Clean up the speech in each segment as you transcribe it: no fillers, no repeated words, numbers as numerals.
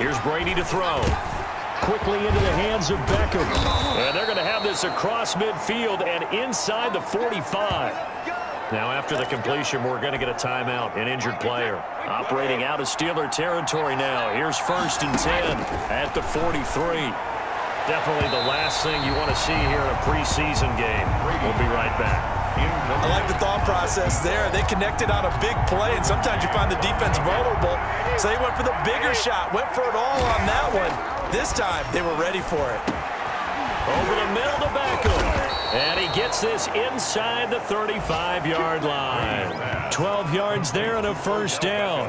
Here's Brady to throw. Quickly into the hands of Beckham. And they're going to have this across midfield and inside the 45. Now after the completion, we're going to get a timeout, an injured player. Operating out of Steeler territory now. Here's 1st and 10 at the 43. Definitely the last thing you want to see here in a preseason game. We'll be right back. I like the thought process there. They connected on a big play, and sometimes you find the defense vulnerable. So they went for the bigger shot, went for it all on that one. This time, they were ready for it. Over the middle to Beckham. And he gets this inside the 35-yard line. 12 yards there and a 1st down.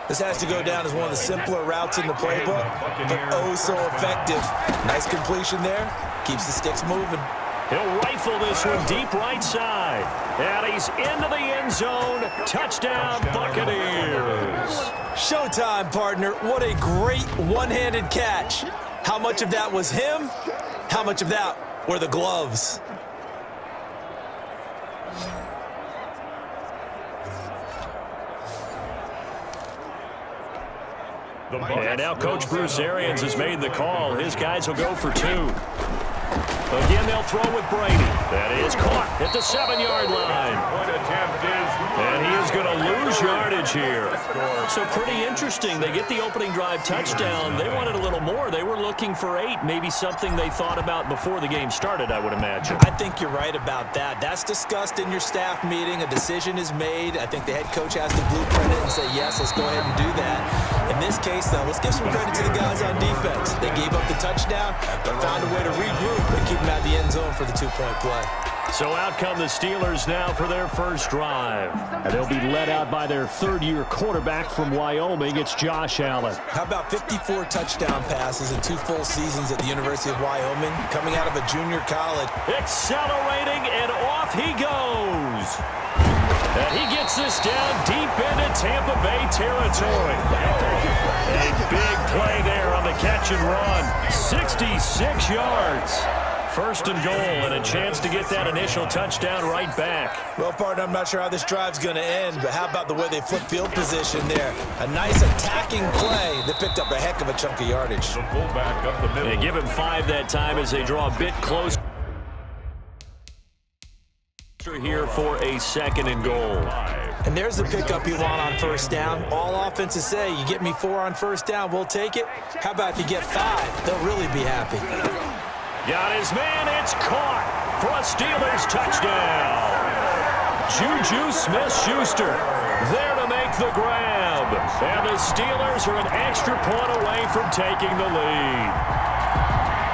This has to go down as one of the simpler routes in the playbook, but oh so effective. Nice completion there. Keeps the sticks moving. He'll rifle this one deep right side. And he's into the end zone. Touchdown, Buccaneers. Showtime, partner. What a great one-handed catch. How much of that was him? How much of that were the gloves? And now Coach Bruce Arians has made the call. His guys will go for 2. Again, they'll throw with Brady. That is caught at the 7-yard line. And he is going to lose yardage here. So pretty interesting. They get the opening drive touchdown. They wanted a little more. They were looking for 8, maybe something they thought about before the game started, I would imagine. I think you're right about that. That's discussed in your staff meeting. A decision is made. I think the head coach has to blueprint it and say, yes, let's go ahead and do that. In this case, though, let's give some credit to the guys on defense. They gave up the touchdown, but found a way to regroup and keep them out the end zone for the 2-point play. So out come the Steelers now for their first drive. And they'll be led out by their 3rd-year quarterback from Wyoming. It's Josh Allen. How about 54 touchdown passes in 2 full seasons at the University of Wyoming, coming out of a junior college. Accelerating, and off he goes. And he gets this down deep into Tampa Bay territory. A big play there on the catch and run. 66 yards. 1st and goal, and a chance to get that initial touchdown right back. Well, partner, I'm not sure how this drive's going to end, but how about the way they flip field position there? A nice attacking play that picked up a heck of a chunk of yardage. The fullback up the middle. They give him 5 that time as they draw a bit closer here for a 2nd and goal. And there's the pickup you want on 1st down. All offenses say, you get me 4 on 1st down, we'll take it. How about if you get 5? They'll really be happy. Got his man, it's caught for a Steelers touchdown. Juju Smith-Schuster there to make the grab. And the Steelers are an extra point away from taking the lead.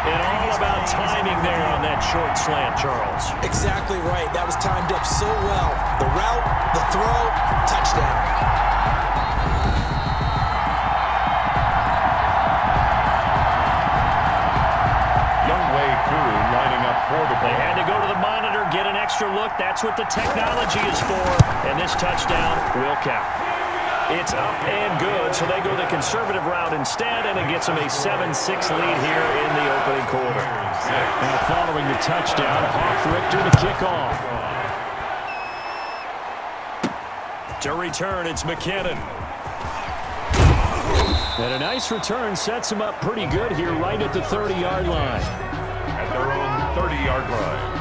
And all about timing there on that short slant, Charles. Exactly right. That was timed up so well. The route, the throw, touchdown. They had to go to the monitor, get an extra look. That's what the technology is for. And this touchdown will count. It's up and good, so they go the conservative route instead, and it gets them a 7-6 lead here in the opening quarter. Now following the touchdown, Richter to kick off. To return, it's McKinnon. And a nice return sets him up pretty good here right at the 30-yard line. At their own 30-yard line.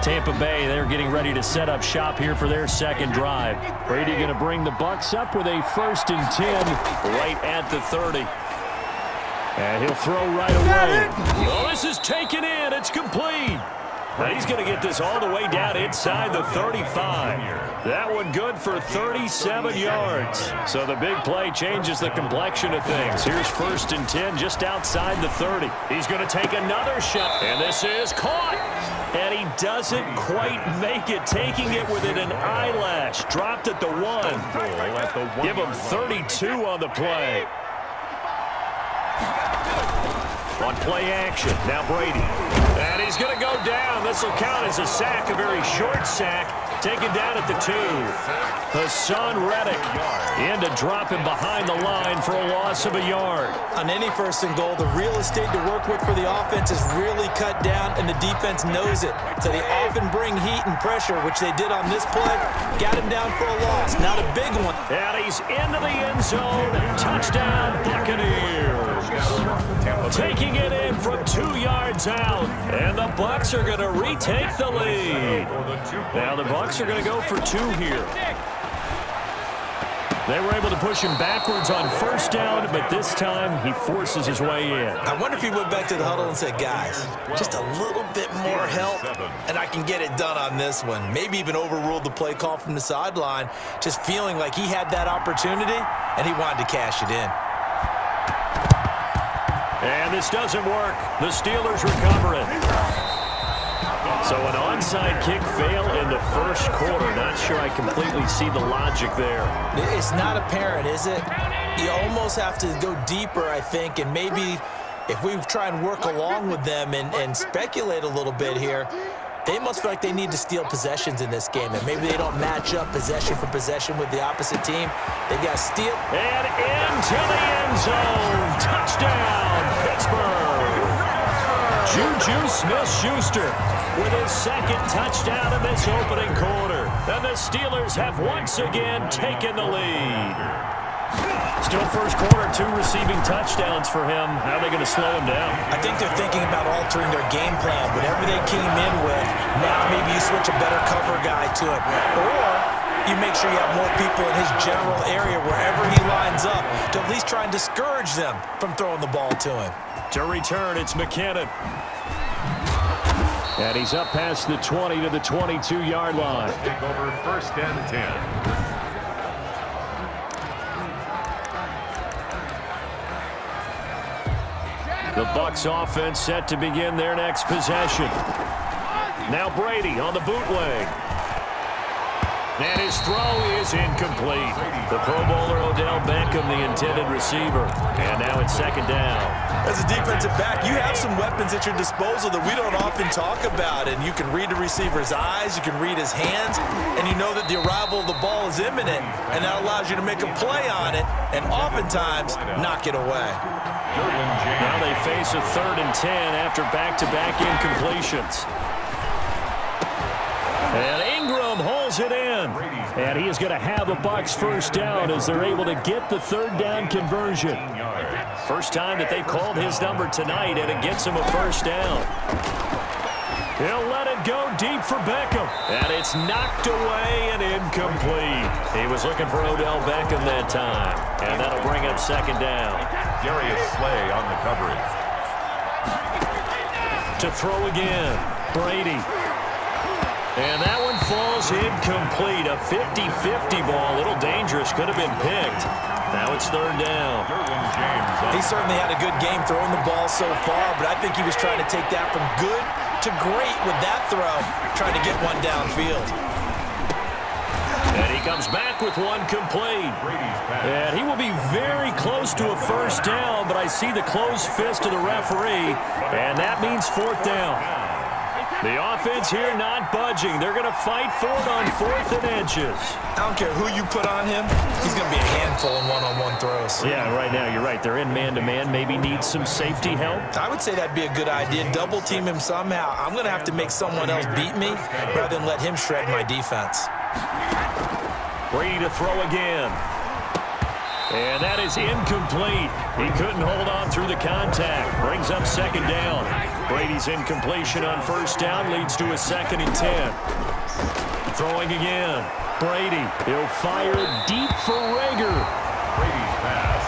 Tampa Bay, they're getting ready to set up shop here for their 2nd drive. Brady going to bring the Bucs up with a 1st and 10 right at the 30. And he'll throw right away. Oh, this is taken in. It's complete. Now he's going to get this all the way down inside the 35. That one good for 37 yards. So the big play changes the complexion of things. Here's 1st and 10 just outside the 30. He's going to take another shot. And this is caught. And he doesn't quite make it, taking it within an eyelash. Dropped at the 1. Give him 32 on the play. On play action, now Brady. And he's going to go down. This will count as a sack, a very short sack. taken down at the 2. Hassan Reddick in to drop him behind the line for a loss of a yard. On any 1st and goal, the real estate to work with for the offense is really cut down, and the defense knows it. So they often bring heat and pressure, which they did on this play. Got him down for a loss, not a big one. And he's into the end zone. Touchdown, Buccaneers. Taking it in from 2 yards out. And the Bucs are going to retake the lead. Now the Bucs are going to go for 2 here. They were able to push him backwards on 1st down, but this time he forces his way in. I wonder if he went back to the huddle and said, guys, just a little bit more help, and I can get it done on this one. Maybe even overruled the play call from the sideline, just feeling like he had that opportunity, and he wanted to cash it in. And this doesn't work. The Steelers recover it. So an onside kick fail in the 1st quarter. Not sure I completely see the logic there. It's not apparent, is it? You almost have to go deeper, I think, and maybe if we try and work along with them and speculate a little bit here, they must feel like they need to steal possessions in this game, and maybe they don't match up possession for possession with the opposite team. They've got to steal. And into the end zone. Touchdown, Pittsburgh. Juju Smith-Schuster with his 2nd touchdown in this opening quarter. And the Steelers have once again taken the lead. Still 1st quarter, 2 receiving touchdowns for him. How are they going to slow him down? I think they're thinking about altering their game plan. Whatever they came in with, now maybe you switch a better cover guy to it. Or you make sure you have more people in his general area wherever he lines up to at least try and discourage them from throwing the ball to him. To return, it's McKinnon. And he's up past the 20 to the 22-yard line. Take over 1st and 10. The Bucs offense set to begin their next possession. Now Brady on the bootleg. And his throw is incomplete. The Pro Bowler Odell Beckham, the intended receiver. And now it's 2nd down. As a defensive back, you have some weapons at your disposal that we don't often talk about. And you can read the receiver's eyes, you can read his hands, and you know that the arrival of the ball is imminent. And that allows you to make a play on it and oftentimes knock it away. Now they face a 3rd and 10 after back-to-back incompletions. And Ingram holds it in. And he is going to have a Bucs 1st down as they're able to get the 3rd down conversion. First time that they've called his number tonight, and it gets him a 1st down. He'll let it go deep for Beckham. And it's knocked away and incomplete. He was looking for Odell Beckham that time. And that'll bring up 2nd down. Darius Slay on the coverage. To throw again, Brady. And that one falls incomplete. A 50-50 ball. A little dangerous. Could have been picked. Now it's 3rd down. He certainly had a good game throwing the ball so far, but I think he was trying to take that from good to great with that throw, trying to get one downfield. And he comes back with one complete. And he will be very close to a 1st down, but I see the closed fist of the referee, and that means 4th down. The offense here not budging. They're going to fight for it on 4th and inches. I don't care who you put on him. He's going to be a handful in one-on-one throws. Yeah, right now you're right. They're in man-to-man. Maybe need some safety help. I would say that'd be a good idea. Double team him somehow. I'm going to have to make someone else beat me rather than let him shred my defense. Brady to throw again. And that is incomplete. He couldn't hold on through the contact. Brings up 2nd down. Brady's incompletion on 1st down leads to a 2nd and 10. Throwing again. Brady. He'll fire deep for Rager. Brady's pass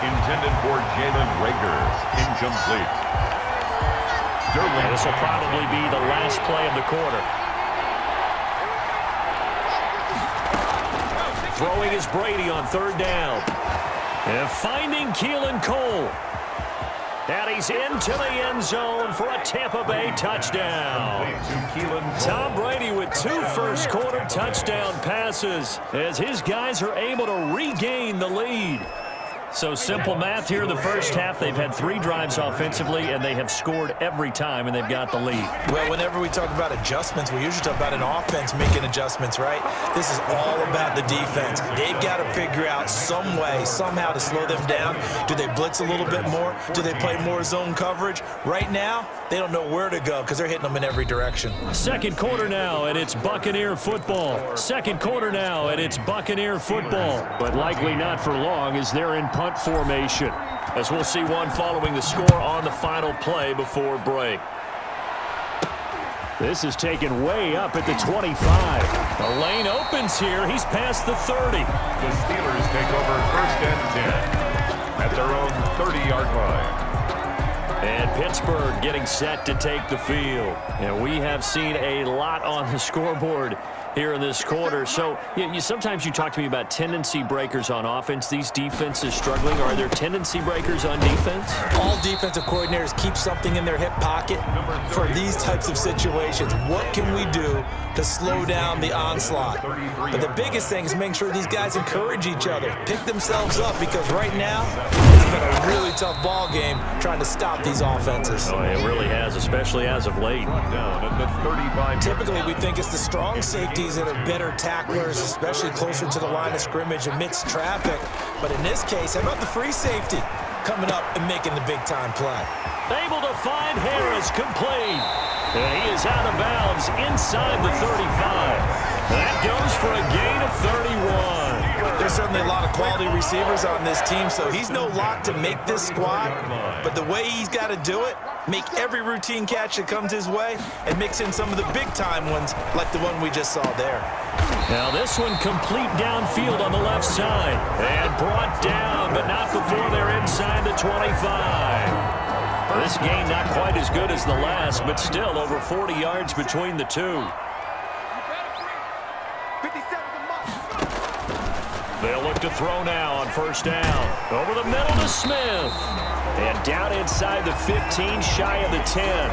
intended for Jalen Rager. Incomplete. And this will probably be the last play of the quarter. Throwing is Brady on 3rd down. And finding Keelan Cole. And he's into the end zone for a Tampa Bay touchdown. Tom Brady with 2 first-quarter touchdown passes as his guys are able to regain the lead. So simple math here in the first half. They've had 3 drives offensively, and they have scored every time, and they've got the lead. Well, whenever we talk about adjustments, we usually talk about an offense making adjustments, right? This is all about the defense. They've got to figure out some way, somehow to slow them down. Do they blitz a little bit more? Do they play more zone coverage? Right now, they don't know where to go because they're hitting them in every direction. Second quarter now, and it's Buccaneer football. Second quarter now, and it's Buccaneer football. But likely not for long as they're in punt formation, as we'll see one following the score on the final play before break. This is taken way up at the 25. The lane opens here. He's past the 30. The Steelers take over 1st and 10 at their own 30-yard line. And Pittsburgh getting set to take the field. And we have seen a lot on the scoreboard here in this quarter. So sometimes you talk to me about tendency breakers on offense. These defenses struggling. Are there tendency breakers on defense? All defensive coordinators keep something in their hip pocket for these types of situations. What can we do to slow down the onslaught? But the biggest thing is make sure these guys encourage each other, pick themselves up, because right now it's been a really tough ball game trying to stop these offenses. Oh, it really has, especially as of late. Down at the 35. Typically, we think it's the strong safeties that are better tacklers, especially closer to the line of scrimmage amidst traffic. But in this case, how about the free safety coming up and making the big-time play? Able to find Harris, complete. And he is out of bounds inside the 35. That goes for a gain of 31. There's certainly a lot of quality receivers on this team, so he's no lock to make this squad. But the way he's got to do it, make every routine catch that comes his way, and mix in some of the big-time ones like the one we just saw there. Now this one complete downfield on the left side. And brought down, but not before they're inside the 25. This game not quite as good as the last, but still over 40 yards between the two. They'll look to throw now on 1st down. Over the middle to Smith. And down inside the 15, shy of the 10.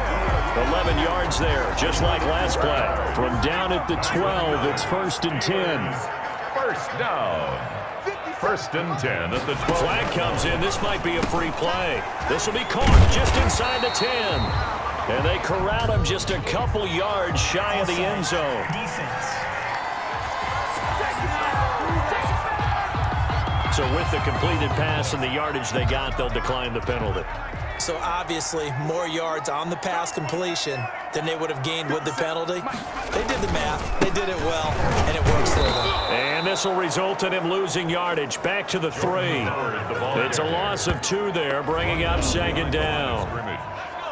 11 yards there, just like last play. From down at the 12, it's 1st and 10. First down. 1st and 10 at the 12. Flag comes in. This might be a free play. This will be caught just inside the 10. And they corral him just a couple yards shy of the end zone. So with the completed pass and the yardage they got, they'll decline the penalty. So obviously more yards on the pass completion than they would have gained with the penalty. They did the math. They did it well, and it works for them. And this will result in him losing yardage. Back to the 3. It's a loss of 2 there, bringing up 2nd down.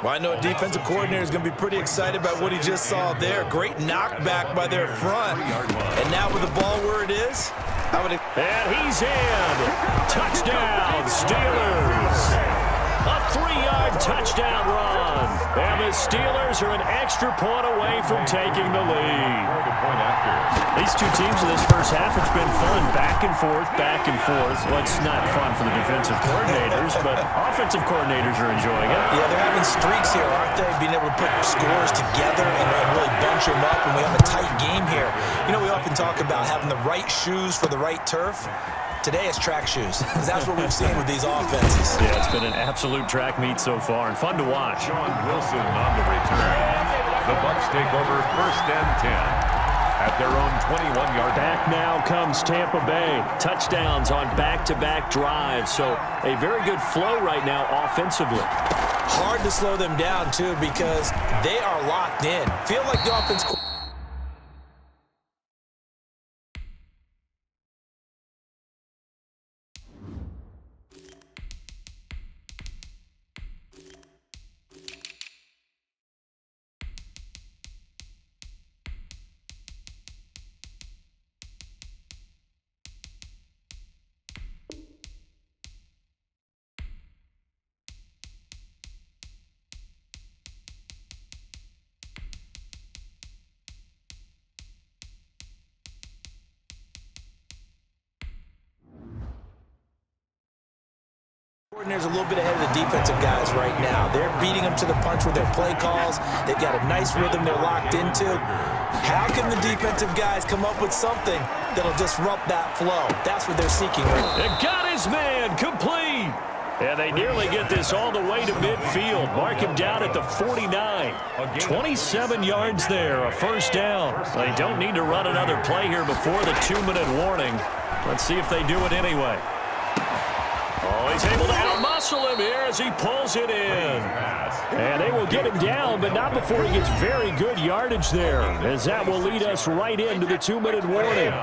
Well, I know a defensive coordinator is going to be pretty excited about what he just saw there. Great knockback by their front. And now with the ball where it is, and he's in. Touchdown, Steelers. A 3-yard touchdown run. And the Steelers are an extra point away from taking the lead. These two teams in this first half, it's been fun. Back and forth, back and forth. Well, it's not fun for the defensive coordinators, but offensive coordinators are enjoying it. Yeah, they're having streaks here, aren't they? Being able to put scores together and really bunch them up, and we have a tight game here. You know, we often talk about having the right shoes for the right turf. Today it's track shoes, because that's what we've seen with these offenses. Yeah, it's been an absolute track meet so far, and fun to watch. Sean Wilson on the return. The Bucs take over 1st and 10 at their own 21-yard. Back now comes Tampa Bay. Touchdowns on back-to-back drives, so a very good flow right now offensively. Hard to slow them down, too, because they are locked in. Feel like the offense... Coordinators a little bit ahead of the defensive guys right now. They're beating them to the punch with their play calls. They've got a nice rhythm they're locked into. How can the defensive guys come up with something that'll disrupt that flow. That's what they're seeking right now. And got his man complete. And they nearly get this all the way to midfield. Mark him down at the 49. 27 yards there, a first down. They don't need to run another play here before the 2-minute warning. Let's see if they do it anyway. Oh, he's able to outmuscle him here as he pulls it in. And they will get him down, but not before he gets very good yardage there, as that will lead us right into the 2-minute warning.